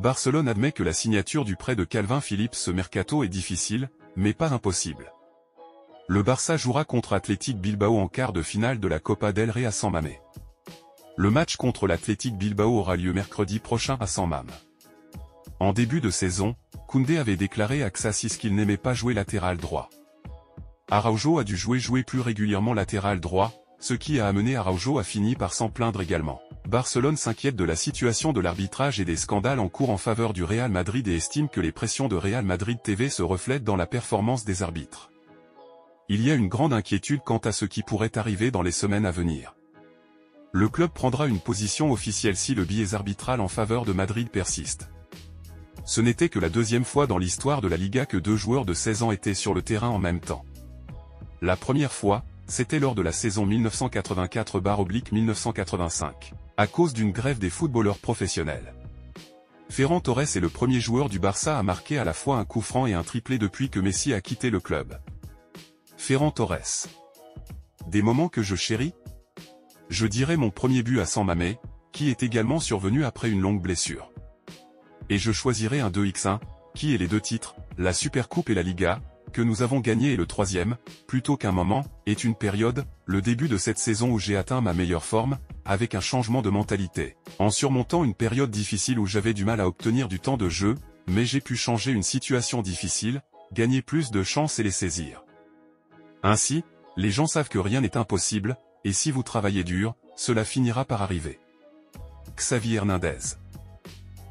Barcelone admet que la signature du prêt de Calvin Phillips ce mercato est difficile, mais pas impossible. Le Barça jouera contre Athletic Bilbao en quart de finale de la Copa del Rey à San Mamés. Le match contre l'Athletic Bilbao aura lieu mercredi prochain à San Mamés. En début de saison, Koundé avait déclaré à Xassis qu'il n'aimait pas jouer latéral droit. Araujo a dû jouer plus régulièrement latéral droit, ce qui a amené Araujo à finir par s'en plaindre également. Barcelone s'inquiète de la situation de l'arbitrage et des scandales en cours en faveur du Real Madrid et estime que les pressions de Real Madrid TV se reflètent dans la performance des arbitres. Il y a une grande inquiétude quant à ce qui pourrait arriver dans les semaines à venir. Le club prendra une position officielle si le biais arbitral en faveur de Madrid persiste. Ce n'était que la deuxième fois dans l'histoire de la Liga que deux joueurs de 16 ans étaient sur le terrain en même temps. La première fois, c'était lors de la saison 1984/1985, à cause d'une grève des footballeurs professionnels. Ferran Torres est le premier joueur du Barça à marquer à la fois un coup franc et un triplé depuis que Messi a quitté le club. Ferran Torres. Des moments que je chéris? Je dirais mon premier but à San Mamés, qui est également survenu après une longue blessure. Et je choisirais un 2x1, qui est les deux titres, la Supercoupe et la Liga, que nous avons gagné et le troisième, plutôt qu'un moment, est une période, le début de cette saison où j'ai atteint ma meilleure forme, avec un changement de mentalité, en surmontant une période difficile où j'avais du mal à obtenir du temps de jeu, mais j'ai pu changer une situation difficile, gagner plus de chances et les saisir. Ainsi, les gens savent que rien n'est impossible, et si vous travaillez dur, cela finira par arriver. Xavi Hernandez.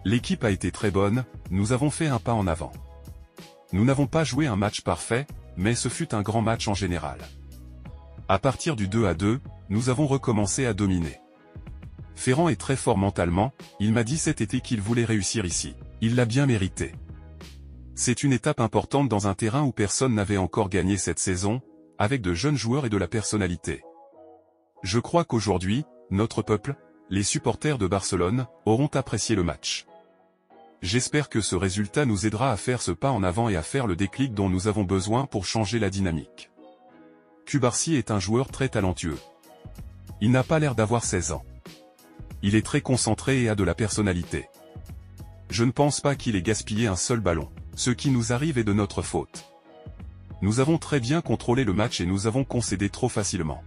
L'équipe a été très bonne, nous avons fait un pas en avant. Nous n'avons pas joué un match parfait, mais ce fut un grand match en général. À partir du 2-2, nous avons recommencé à dominer. Ferran est très fort mentalement, il m'a dit cet été qu'il voulait réussir ici. Il l'a bien mérité. C'est une étape importante dans un terrain où personne n'avait encore gagné cette saison, avec de jeunes joueurs et de la personnalité. Je crois qu'aujourd'hui, notre peuple, les supporters de Barcelone, auront apprécié le match. J'espère que ce résultat nous aidera à faire ce pas en avant et à faire le déclic dont nous avons besoin pour changer la dynamique. Cubarsí est un joueur très talentueux. Il n'a pas l'air d'avoir 16 ans. Il est très concentré et a de la personnalité. Je ne pense pas qu'il ait gaspillé un seul ballon. Ce qui nous arrive est de notre faute. Nous avons très bien contrôlé le match et nous avons concédé trop facilement.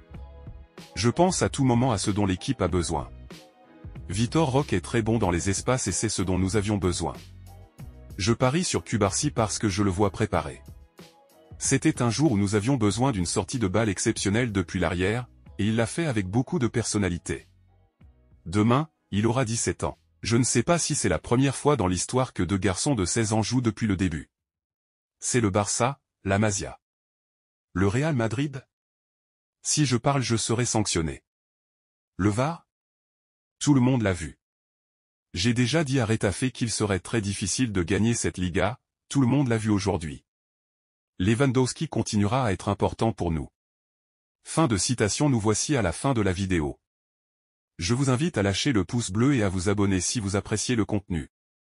Je pense à tout moment à ce dont l'équipe a besoin. Vitor Roque est très bon dans les espaces et c'est ce dont nous avions besoin. Je parie sur Cubarsí parce que je le vois préparé. C'était un jour où nous avions besoin d'une sortie de balle exceptionnelle depuis l'arrière, et il l'a fait avec beaucoup de personnalité. Demain, il aura 17 ans. Je ne sais pas si c'est la première fois dans l'histoire que deux garçons de 16 ans jouent depuis le début. C'est le Barça, la Masia. Le Real Madrid? Si je parle je serai sanctionné. Le VAR? Tout le monde l'a vu. J'ai déjà dit à Retafe qu'il serait très difficile de gagner cette Liga, tout le monde l'a vu aujourd'hui. Lewandowski continuera à être important pour nous. Fin de citation. Nous voici à la fin de la vidéo. Je vous invite à lâcher le pouce bleu et à vous abonner si vous appréciez le contenu.